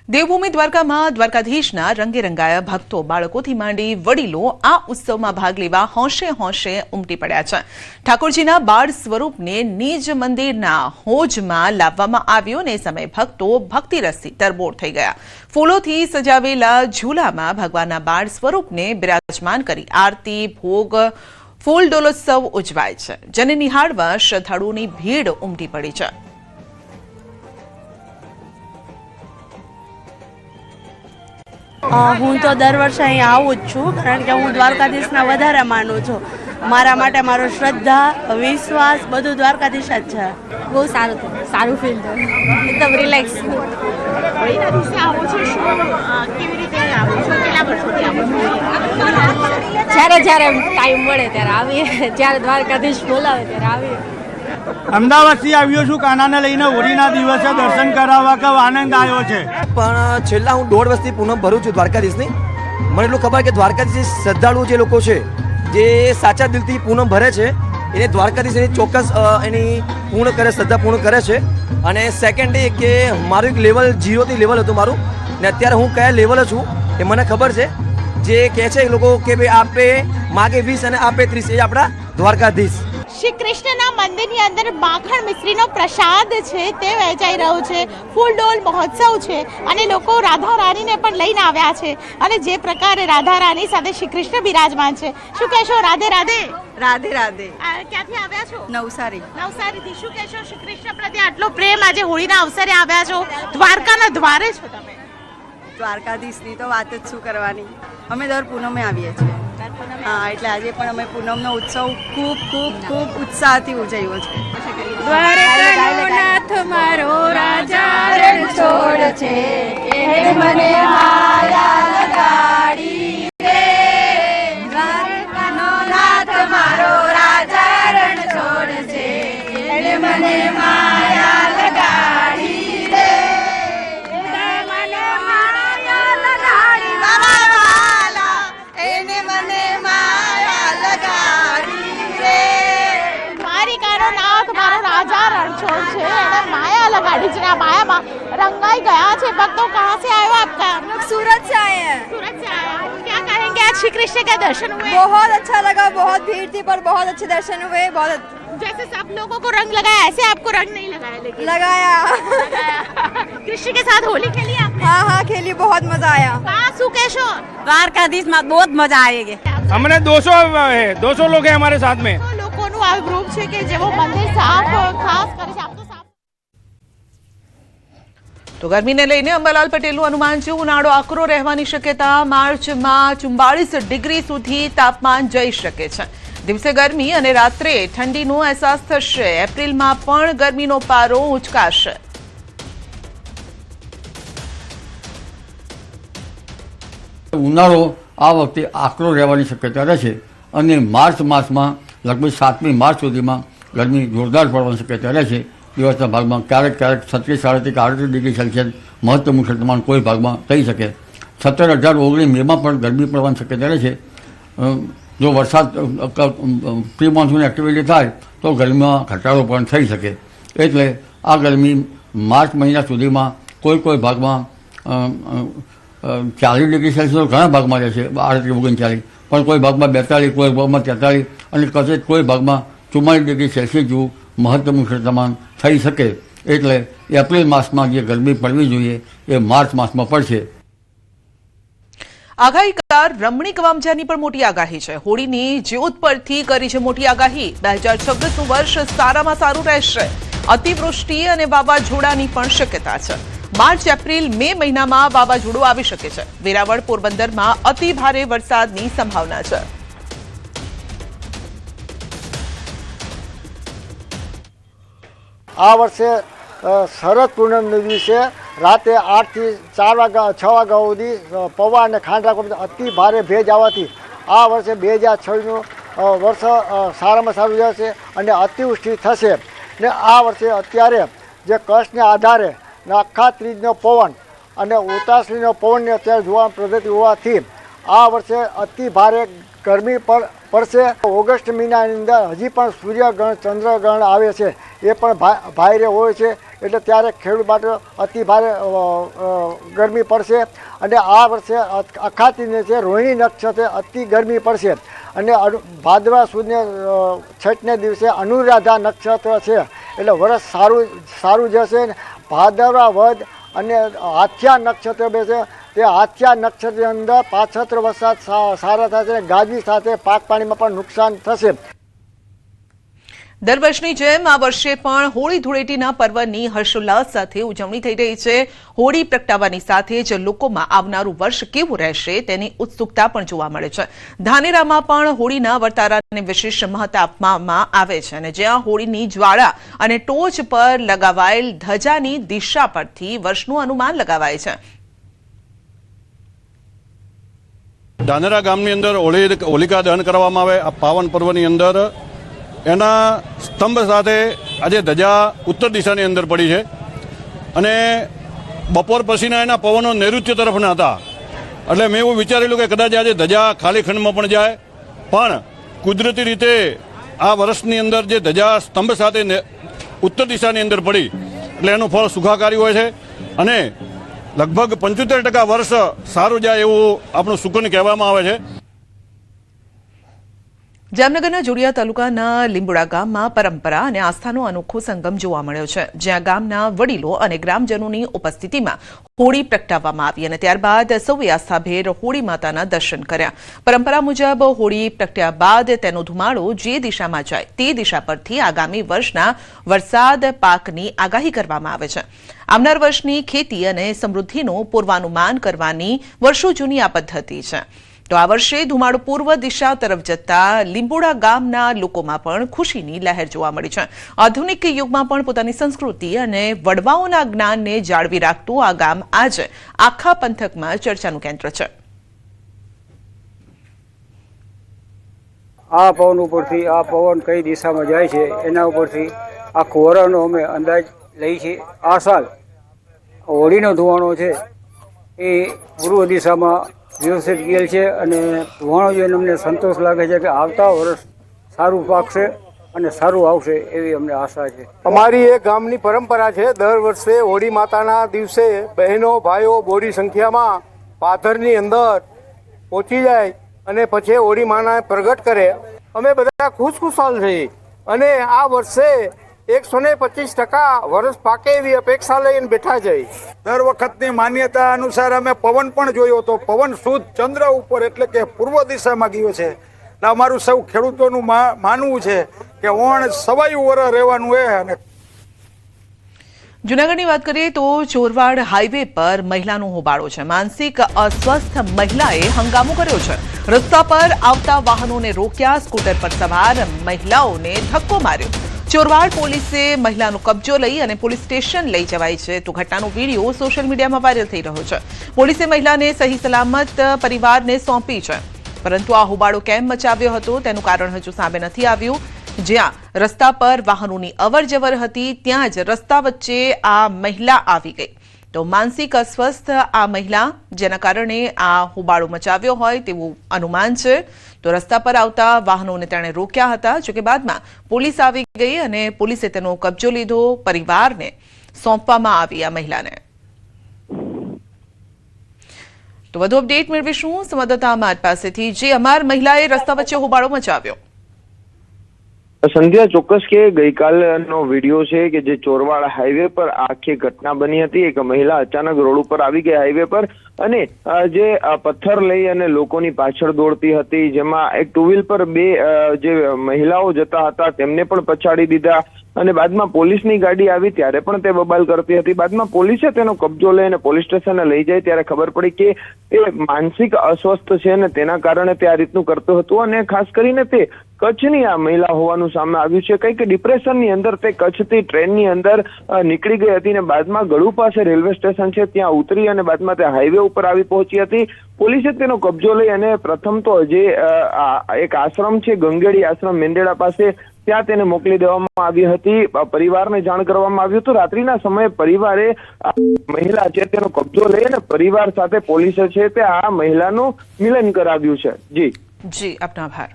દેવભૂમિ દ્વારકામાં દ્વારકાધીશના રંગે રંગાયા ભક્તો બાળકોથી માંડી વડીલો આ ઉત્સવમાં ભાગ લેવા હોંશે હોંશે ઉમટી પડ્યા છે। ઠાકોરજીના બાળ સ્વરૂપને નિજ મંદિરના હોજમાં લાવવામાં આવ્યો ને સમય ભક્તો ભક્તિરસથી તરબોળ થઈ ગયા। ફૂલોથી સજાવેલા ઝૂલામાં ભગવાનના બાળ સ્વરૂપને બિરાજમાન કરી આરતી ભોગ ફૂલ ડોલોત્સવ ઉજવાય છે, જેને નિહાળવા શ્રદ્ધાળુઓની ભીડ ઉમટી પડી છે। હું તો દર વર્ષે અહીં આવું જ છું, કારણ કે હું દ્વારકાધીશના વધારે માનું છું। મારા માટે મારો શ્રદ્ધા વિશ્વાસ બધું દ્વારકાધીશ જ છે। બહુ સારું ફીલ થાય, એકદમ રિલેક્સ। જ્યારે ટાઈમ મળે ત્યારે આવીએ, જ્યારે દ્વારકાધીશ બોલાવે ત્યારે આવીએ। અમદાવાદથી આવ્યો છું કાનાને લઈને હોળીના દિવસે દર્શન કરાવવા કે આનંદ આવ્યો છે। પણ છેલ્લા હું 1.5 વર્ષથી પૂનમ ભરું છું દ્વારકાધીશની। મને એટલું ખબર કે દ્વારકાધીશ શ્રદ્ધાળુ જે લોકો છે, જે સાચા દિલથી પૂનમ ભરે છે, એને દ્વારકાધીશ એની ચોક્કસ એની પૂર્ણ કરે, શ્રદ્ધા પૂર્ણ કરે છે। અને સેકન્ડ એ કે મારું એક લેવલ 0થી લેવલ હતું મારું, ને અત્યારે હું કયા લેવલે છું એ મને ખબર છે। જે કહે છે એ લોકો કે ભાઈ આપે માગે 20 અને આપે 30, એ આપણા દ્વારકાધીશ। શ્રી કૃષ્ણના મંદિરની અંદર માખણ મિશ્રીનો પ્રસાદ છે તે વહેંચાઈ રહ્યો છે। ફૂલડોલ મહોત્સવ છે અને લોકો રાધા રાણીને પણ લઈને આવ્યા છે, અને જે પ્રકારે રાધા રાણી સાથે શ્રી કૃષ્ણ બિરાજમાન છે। શું કહેશો? રાધે રાધે। રાધે રાધે। ક્યાંથી આવ્યા છો? નવસારીથી। શું કહેશો? શ્રી કૃષ્ણ પ્રત્યે આટલો પ્રેમ, આજે હોળીના અવસરે આવ્યા છો, દ્વારકાના દ્વારે છો તમે। દ્વારકાધીશની તો વાત જ શું કરવાની, અમે દર પૂનમે આવીએ છીએ। હા, એટલે આજે પણ અમે પૂનમનો ઉત્સવ ખૂબ ખૂબ ખૂબ ઉત્સાહથી ઉજવ્યો છે। દ્વારકાનો નાથ મારો રાજા રણછોડ છે, એને મને માયા લગાડી રે। દ્વારકાનો નાથ મારો રાજા રણછોડ છે, એને મને માયા લગાડી રે। मायाમાં रंगाई गया है। भक्तों कहाँ से आए हो आपका? हम लोग सूरत से आए हैं। सूरत से आए हो, क्या कहेंगे? आज श्री कृष्ण के दर्शन हुए? बहुत अच्छा लगा, बहुत भीड़ थी पर बहुत अच्छे दर्शन हुए। बहुत जैसे सब लोगों को रंग लगाया, ऐसे आपको रंग नहीं लगाया? लेकिन लगाया। कृष्ण के साथ होली खेली आप? हाँ हाँ खेली, बहुत मजा आया। શું કહેશો? દ્વારકાધીશ માં બહુ મજા આવેगी। हमने 200 लोग हैं हमारे साथ में। લોકોનું આ ગ્રુપ છે કે જેઓ મંદિર સાફ ખાસ કરે છે। આપ તો સાફ। તો ગરમીને લઈને અંબાલાલ પટેલનું અનુમાન છે, ઉનાળો આકરો રહેવાની શક્યતા। માર્ચમાં 44 ડિગ્રી સુધી તાપમાન જઈ શકે છે। દિવસે ગરમી અને રાત્રે ઠંડીનો અહેસાસ થશે। એપ્રિલમાં પણ ગરમીનો પારો ઉંચકાશે। ઉનાળો આ વખતે આકરો રહેવાની શક્યતા રહેશે અને માર્ચ માસમાં લગભગ 7મી માર્ચ સુધીમાં ગરમી જોરદાર પડવાની શક્યતા રહેશે। દિવસના ભાગમાં ક્યારેક 36, 37, 38 ડિગ્રી સેલ્સિયસ મહત્તમ ઉષ્ણતામાન કોઈ ભાગમાં થઈ શકે। 17, 18, 19 મેમાં પણ ગરમી પડવાની શક્યતા રહેશે। જો વરસાદ પ્રી મોન્સૂન એક્ટિવિટી થાય તો ગરમીમાં ઘટાડો પણ થઈ શકે। એટલે આ ગરમી માર્ચ મહિના સુધીમાં કોઈ ભાગમાં 40 ડિગ્રી સેલ્સિયસ ઘણા ભાગમાં રહેશે, 38, 39, પણ કોઈ ભાગમાં 42, કોઈ ભાગમાં 43 અને કદાચ કોઈ ભાગમાં 44 ડિગ્રી સેલ્સિયસ જેવું મહત્તમ ઉષ્ણતામાન થઈ શકે। એટલે એપ્રિલ માસમાં જે ગરમી પડવી જોઈએ એ માર્ચ માસમાં પડશે। આગાહીકાર રમણીક વામજાની પણ મોટી આગાહી છે। હોળીની જ્યોત પરથી કરી છે મોટી આગાહી। 2026નું વર્ષ સારામાં સારું રહેશે। અતિવૃષ્ટિ અને વાવાઝોડાની પણ શક્યતા છે। માર્ચ, એપ્રિલ, મે મહિનામાં વાવાઝોડું આવી શકે છે। વેરાવળ, પોરબંદરમાં અતિ ભારે વરસાદની સંભાવના છે। આ વર્ષે શરદ પૂનમના દિવસે રાતે 8 થી 6 વાગ્યા સુધી પૌવા અને ખાંડલા અતિ ભારે ભેજ આવવાથી આ વર્ષે 2026નું વર્ષ સારામાં સારું રહેશે અને અતિવૃષ્ટિ થશે। ને આ વર્ષે અત્યારે જે કચ્છને આધારે આખા ત્રીજનો પવન અને ઉતાસળીનો પવનને અત્યારે જોવાની પદ્ધતિ હોવાથી આ વર્ષે અતિ ભારે ગરમી પડશે। ઓગસ્ટ મહિનાની અંદર હજી પણ સૂર્યગ્રહણ, ચંદ્રગ્રહણ આવે છે, એ પણ ભારે હોય છે એટલે ત્યારે ખેડૂત માટે અતિ ભારે ગરમી પડશે અને આ વર્ષે અખાતીને છે રોહિણી નક્ષત્રે અતિ ગરમી પડશે અને ભાદરવા સુદને છઠને દિવસે અનુરાધા નક્ષત્ર છે એટલે વરસ સારું જશે. ભાદરવા વધ અને હાથિયા નક્ષત્ર બેસે તે હાથિયા નક્ષત્રની અંદર પાછત્ર વરસાદ સારા થશે, ગાજી સાથે પાક પાણીમાં પણ નુકસાન થશે. દર વર્ષની જેમ આ વર્ષે પણ હોળી ધૂળેટીના પર્વની હર્ષોલ્લાસ સાથે ઉજવણી થઈ રહી છે. હોળી પ્રગટાવવાની સાથે જ લોકોમાં આવનારું વર્ષ કેવું રહેશે તેની ઉત્સુકતા પણ જોવા મળે છે. ધાનેરામાં પણ હોળીના વર્તારાને વિશેષ મહત્વ આપવામાં આવે છે અને જ્યાં હોળીની જ્વાળા અને ટોચ પર લગાવાયેલ ધજાની દિશા પરથી વર્ષનું અનુમાન લગાવાય છે. ધાનેરા ગામની અંદર હોલિકા દહન કરવામાં આવે. આ પાવન પર્વની અંદર એના સ્તંભ સાથે આજે ધજા ઉત્તર દિશાની અંદર પડી છે અને બપોર પછીના એના પવનો નૈઋત્ય તરફના હતા. એટલે મેં એવું વિચારેલું કે કદાચ આજે ધજા ખાલી ખંડમાં પણ જાય, પણ કુદરતી રીતે આ વર્ષની અંદર જે ધજા સ્તંભ સાથે ઉત્તર દિશાની અંદર પડી એટલે એનું ફળ સુખાકારી હોય છે અને લગભગ 75% વર્ષ સારું જાય એવું આપણું સુકન કહેવામાં આવે છે. જામનગરના જોડિયા તાલુકાના લીંબોડા ગામમાં પરંપરા અને આસ્થાનો અનોખો સંગમ જોવા મળ્યો છે, જ્યાં ગામના વડીલો અને ગ્રામજનોની ઉપસ્થિતિમાં હોળી પ્રગટાવવામાં આવી અને ત્યારબાદ સૌએ આસ્થાભેર હોળી માતાના દર્શન કર્યા. પરંપરા મુજબ હોળી પ્રગટ્યા બાદ તેનો ધુમાડો જે દિશામાં જાય તે દિશા પરથી આગામી વર્ષના વરસાદ પાકની આગાહી કરવામાં આવે છે. આવનાર વર્ષની ખેતી અને સમૃદ્ધિનું પૂર્વાનુમાન કરવાની વર્ષો જૂની આ પદ્ધતિ છે. તો આ વર્ષે ધુમાડો પૂર્વ દિશા તરફ જતા લીંબોડા ગામના લોકોમાં પણ ખુશીની લહેર જોવા મળી છે. આધુનિક યુગમાં પણ પોતાની સંસ્કૃતિ અને વડવાઓના જ્ઞાનને જાળવી રાખતું આ ગામ આજે આખા પંથકમાં ચર્ચાનું કેન્દ્ર છે. આ પવન ઉપરથી આ પવન કઈ દિશામાં જાય છે એના ઉપરથી આખું વરણનો અમે અંદાજ લઈ છે. આ સાલ હોળીનો ધુવાણો છે એ પૂર્વ દિશામાં વ્યવસ્થિત ગયેલ છે અને ધુવાણો જોઈને અમને સંતોષ લાગે છે કે આવતા વર્ષ સારું પાકશે અને સારું આવશે એવી અમને આશા છે. અમારી એ ગામની પરંપરા છે, દર વર્ષે હોળી માતાના દિવસે બહેનો ભાઈઓ બોરી સંખ્યામાં પાથરની અંદર પહોંચી જાય અને પછી હોળી માના પ્રગટ કરે. અમે બધા ખુશખુશાલ છીએ અને આ વર્ષે 125% વર્ષ પાકે એવી અપેક્ષા લઈને બેઠા છે. દર વખતની માન્યતા અનુસાર અમે પવન પણ જોયો હતો. પવન શુદ્ધ ચંદ્ર ઉપર એટલે કે પૂર્વ દિશામાં ગયો છે. અમારું સૌ ખેડૂતોનું માનવું છે કે ઓણ સવાયું વરસ રહેવાનું છે. અને જૂનાગઢની વાત કરીએ તો ચોરવાડ હાઈવે પર મહિલાનો હોબાળો છે. માનસિક અસ્વસ્થ મહિલાએ હંગામો કર્યો છે. રસ્તા પર આવતા વાહનોને રોક્યા, સ્કૂટર પર સવાર મહિલાઓને ધક્કો માર્યો. ચોરવાડ પોલીસે મહિલાનો કબજો લઈ અને પોલીસ સ્ટેશન લઈ જવાઈ છે. તો ઘટનાનો વિડીયો સોશિયલ મીડિયામાં વાયરલ થઈ રહ્યો છે. પોલીસે મહિલાને સહી સલામત પરિવારને સોંપી છે, પરંતુ આ હોબાળો કેમ મચાવ્યો હતો તેનું કારણ હજુ સામે નથી આવ્યું. જ્યાં રસ્તા પર વાહનોની અવરજવર હતી ત્યાં જ રસ્તા વચ્ચે આ મહિલા આવી ગઈ. તો માનસિક અસ્વસ્થ આ મહિલા જેના કારણે આ હોબાળો મચાવ્યો હોય તેવું અનુમાન છે. તો રસ્તા પર આવતા વાહનોને તેણે રોક્યા હતા, જોકે બાદમાં પોલીસ આવી ગઈ અને પોલીસે તેનો કબજો લીધો. પરિવારને સોંપવામાં આવી આ મહિલાને. તો વધુ અપડેટ મેળવીશું સંવાદદાતા અમાર પાસેથી. જે અમાર મહિલાએ રસ્તા વચ્ચે હોબાળો મચાવ્યો. સંધ્યા, ચોક્કસ કે ગઈકાલનો વિડીયો છે કે જે ચોરવાડ હાઈવે પર આખી ઘટના બની હતી. એક મહિલા અચાનક રોડ ઉપર આવી ગઈ હાઈવે પર અને જે પથ્થર લઈ અને લોકોની પાછળ દોડતી હતી, જેમાં એક ટુ વ્હીલ પર બે જે મહિલાઓ જતા હતા તેમને પણ પછાડી દીધા અને બાદમાં પોલીસની ગાડી આવી ત્યારે પણ તે બબાલ કરતી હતી. બાદમાં પોલીસે તેનો કબજો લઈને પોલીસ સ્ટેશને લઈ જાય ત્યારે ખબર પડી કે એ માનસિક અસ્વસ્થ છે અને તેના કારણે તે આ રીતનું કરતું હતું અને ખાસ કરીને તે કચ્છની આ મહિલા હોવાનું સામે આવ્યું છે. કંઈક ડિપ્રેશનની અંદર તે કચ્છથી ટ્રેનની અંદર નીકળી ગઈ હતી અને બાદમાં ગળુ પાસે રેલવે સ્ટેશન છે ત્યાં ઉતરી અને બાદમાં તે હાઈવે ઉપર આવી પહોંચી હતી. પોલીસે તેનો કબજો લઈ અને પ્રથમ તો જે એક આશ્રમ છે ગંગેડી આશ્રમ મેંદેડા પાસે ત્યાં તેને મોકલી દેવામાં આવી હતી. પરિવારને જાણ કરવામાં આવ્યું હતું. રાત્રિના સમયે પરિવારે મહિલા છે તેનો કબજો લઈ અને પરિવાર સાથે પોલીસે છે તે આ મહિલાનું મિલન કરાવ્યું છે. જી આપનો આભાર.